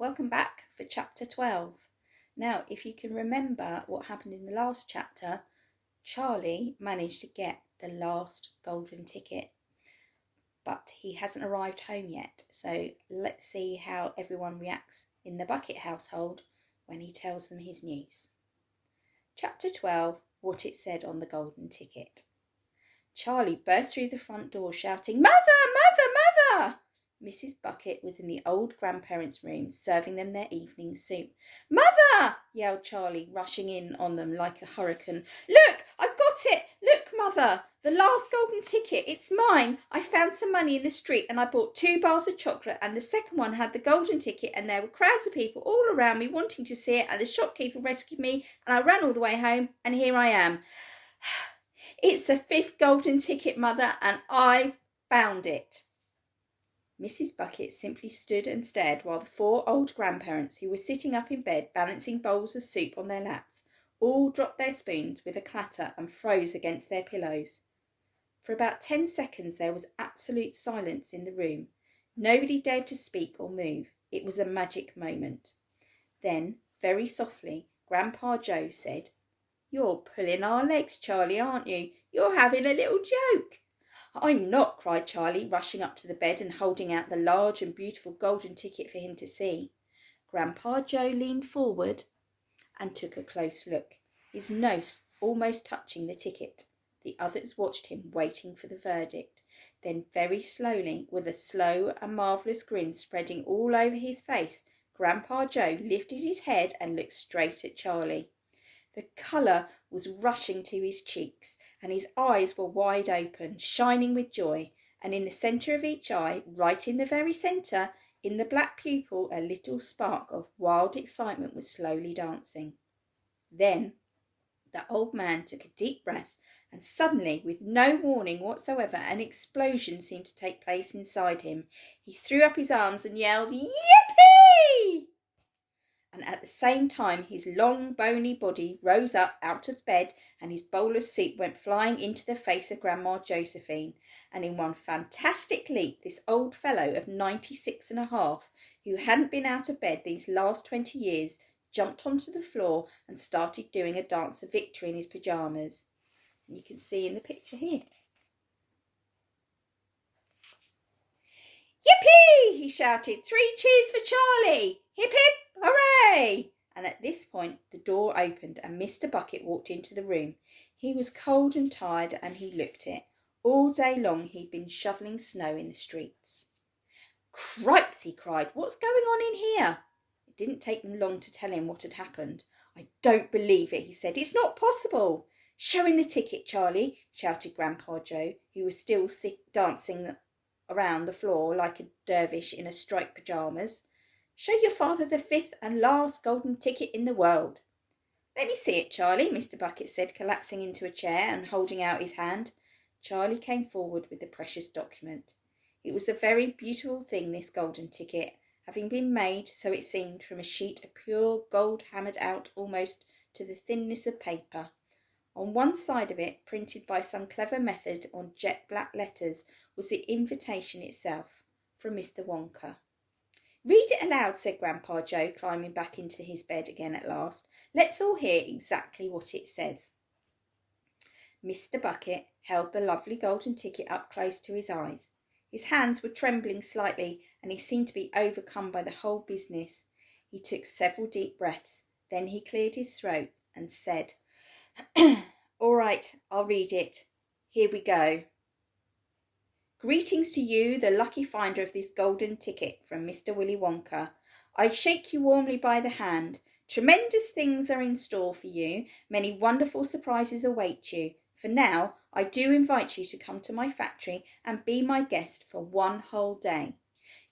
welcome back for chapter 12. Now, if you can remember what happened in the last chapter, Charlie managed to get the last golden ticket, but he hasn't arrived home yet. So let's see how everyone reacts in the Bucket household when he tells them his news. Chapter 12, what it said on the golden ticket. Charlie burst through the front door shouting, "Mother, mother, mother!" Mrs. Bucket was in the old grandparents' room serving them their evening soup. "Mother!" yelled Charlie, rushing in on them like a hurricane. "Look, I've got it! Look, Mother! The last golden ticket! It's mine! I found some money in the street and I bought 2 bars of chocolate, and the second one had the golden ticket, and there were crowds of people all around me wanting to see it, and the shopkeeper rescued me and I ran all the way home, and here I am. It's the 5th golden ticket, Mother, and I found it." Mrs. Bucket simply stood and stared while the 4 old grandparents, who were sitting up in bed balancing bowls of soup on their laps, all dropped their spoons with a clatter and froze against their pillows. For about 10 seconds there was absolute silence in the room. Nobody dared to speak or move. It was a magic moment. Then, very softly, Grandpa Joe said, "You're pulling our legs, Charlie, aren't you? You're having a little joke." "I'm not," cried Charlie, rushing up to the bed and holding out the large and beautiful golden ticket for him to see. Grandpa Joe leaned forward and took a close look, his nose almost touching the ticket. The others watched him, waiting for the verdict. Then very slowly, with a slow and marvellous grin spreading all over his face, Grandpa Joe lifted his head and looked straight at Charlie. The colour was rushing to his cheeks, and his eyes were wide open, shining with joy, and in the centre of each eye, right in the very centre, in the black pupil, a little spark of wild excitement was slowly dancing. Then the old man took a deep breath, and suddenly, with no warning whatsoever, an explosion seemed to take place inside him. He threw up his arms and yelled, "Yippee!" And at the same time his long bony body rose up out of bed, and his bowl of soup went flying into the face of Grandma Josephine, and in one fantastic leap this old fellow of 96 and a half, who hadn't been out of bed these last 20 years, jumped onto the floor and started doing a dance of victory in his pyjamas. And you can see in the picture here. "Yippee!" he shouted. "3 cheers for Charlie! Hip hip! Hooray!" And at this point the door opened and Mr. Bucket walked into the room. He was cold and tired, and he looked it. All day long he'd been shovelling snow in the streets. "Cripes!" he cried. "What's going on in here?" It didn't take them long to tell him what had happened. "I don't believe it," he said. "It's not possible." "Show him the ticket, Charlie," shouted Grandpa Joe, who was still dancing around the floor like a dervish in a striped pyjamas. "Show your father the 5th and last golden ticket in the world." "Let me see it, Charlie," Mr. Bucket said, collapsing into a chair and holding out his hand. Charlie came forward with the precious document. It was a very beautiful thing, this golden ticket, having been made, so it seemed, from a sheet of pure gold hammered out almost to the thinness of paper. On one side of it, printed by some clever method on jet black letters, was the invitation itself, from Mr. Wonka. "Read it aloud," said Grandpa Joe, climbing back into his bed again at last. "Let's all hear exactly what it says." Mr. Bucket held the lovely golden ticket up close to his eyes. His hands were trembling slightly, and he seemed to be overcome by the whole business. He took several deep breaths. Then he cleared his throat and said, "All right, I'll read it. Here we go. Greetings to you, the lucky finder of this golden ticket, from Mr. Willy Wonka. I shake you warmly by the hand. Tremendous things are in store for you. Many wonderful surprises await you. For now, I do invite you to come to my factory and be my guest for 1 whole day.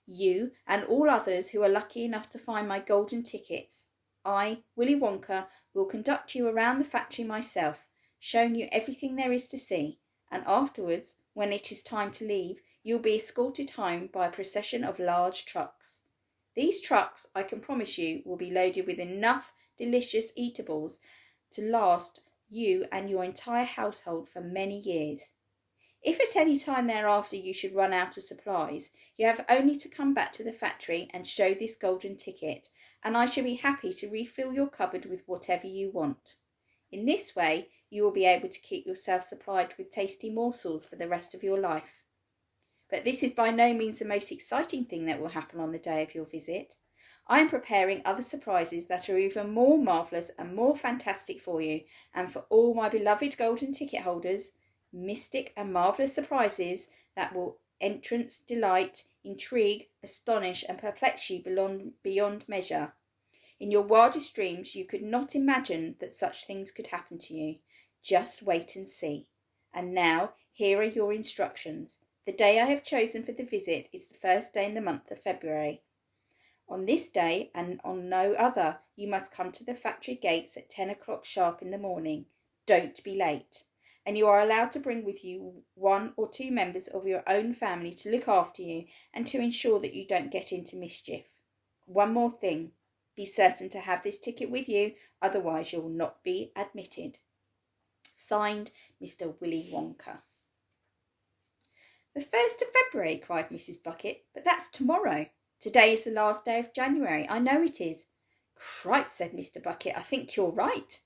You and all others who are lucky enough to find my golden tickets. I, Willy Wonka, will conduct you around the factory myself, showing you everything there is to see, and afterwards, when it is time to leave, you'll be escorted home by a procession of large trucks. These trucks, I can promise you, will be loaded with enough delicious eatables to last you and your entire household for many years. If at any time thereafter you should run out of supplies, you have only to come back to the factory and show this golden ticket, and I shall be happy to refill your cupboard with whatever you want. In this way, you will be able to keep yourself supplied with tasty morsels for the rest of your life. But this is by no means the most exciting thing that will happen on the day of your visit. I am preparing other surprises that are even more marvellous and more fantastic for you, and for all my beloved golden ticket holders, mystic and marvellous surprises that will entrance, delight, intrigue, astonish and perplex you beyond measure. In your wildest dreams you could not imagine that such things could happen to you. Just wait and see. And now, here are your instructions. The day I have chosen for the visit is the first day in the month of February. On this day, and on no other, you must come to the factory gates at 10 o'clock sharp in the morning. Don't be late. And you are allowed to bring with you 1 or 2 members of your own family to look after you and to ensure that you don't get into mischief. One more thing. Be certain to have this ticket with you, otherwise you will not be admitted. Signed, Mr. Willy Wonka. The 1st of February, cried Mrs. Bucket, but that's tomorrow. Today is the last day of January. I know it is. Cripes, said Mr. Bucket, I think you're right.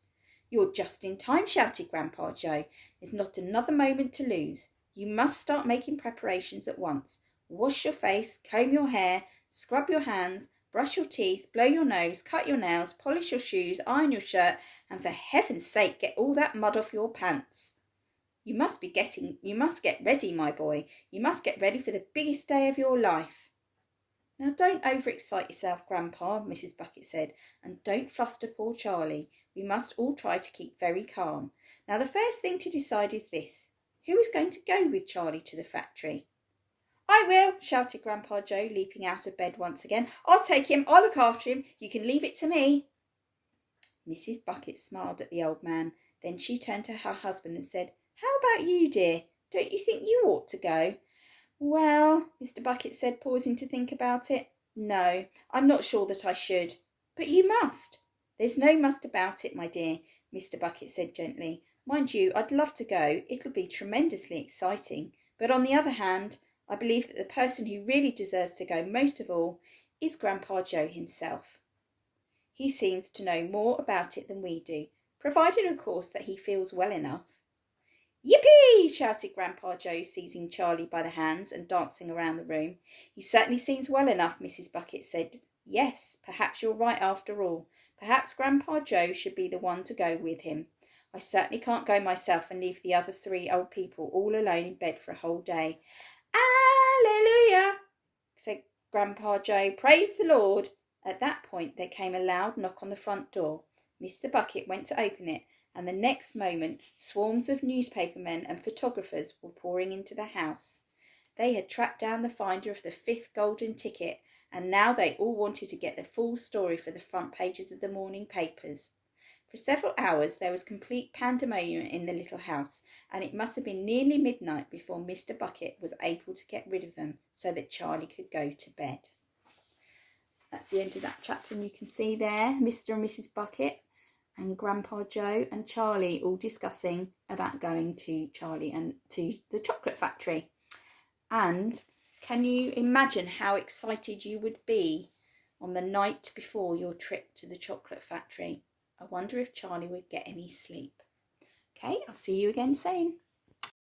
You're just in time, shouted Grandpa Joe. There's not another moment to lose. You must start making preparations at once. Wash your face, comb your hair, scrub your hands, brush your teeth, blow your nose, cut your nails, polish your shoes, iron your shirt, and for heaven's sake get all that mud off your pants. You must get ready, my boy. You must get ready for the biggest day of your life. Now don't overexcite yourself, Grandpa, Mrs. Bucket said, and don't fluster poor Charlie. We must all try to keep very calm. Now the first thing to decide is this. Who is going to go with Charlie to the factory? I will, shouted Grandpa Joe, leaping out of bed once again. I'll take him. I'll look after him. You can leave it to me. Mrs. Bucket smiled at the old man. Then she turned to her husband and said, How about you, dear? Don't you think you ought to go? Well, Mr. Bucket said, pausing to think about it. No, I'm not sure that I should. But you must. There's no must about it, my dear, Mr. Bucket said gently. Mind you, I'd love to go. It'll be tremendously exciting. But on the other hand, I believe that the person who really deserves to go most of all is Grandpa Joe himself. He seems to know more about it than we do, provided, of course, that he feels well enough. Yippee! Shouted Grandpa Joe, seizing Charlie by the hands and dancing around the room. He certainly seems well enough, Mrs. Bucket said. Yes, perhaps you're right after all. Perhaps Grandpa Joe should be the one to go with him. I certainly can't go myself and leave the other 3 old people all alone in bed for a whole day. Alleluia, said Grandpa Joe. Praise the Lord. At that point there came a loud knock on the front door. Mr. Bucket went to open it, and the next moment swarms of newspapermen and photographers were pouring into the house. They had tracked down the finder of the 5th golden ticket, and now they all wanted to get the full story for the front pages of the morning papers. For several hours there was complete pandemonium in the little house, and it must have been nearly midnight before Mr. Bucket was able to get rid of them so that Charlie could go to bed. That's the end of that chapter, and you can see there Mr. and Mrs. Bucket and Grandpa Joe and Charlie all discussing about going to Charlie and to the chocolate factory. And can you imagine how excited you would be on the night before your trip to the chocolate factory? I wonder if Charlie would get any sleep. Okay, I'll see you again soon.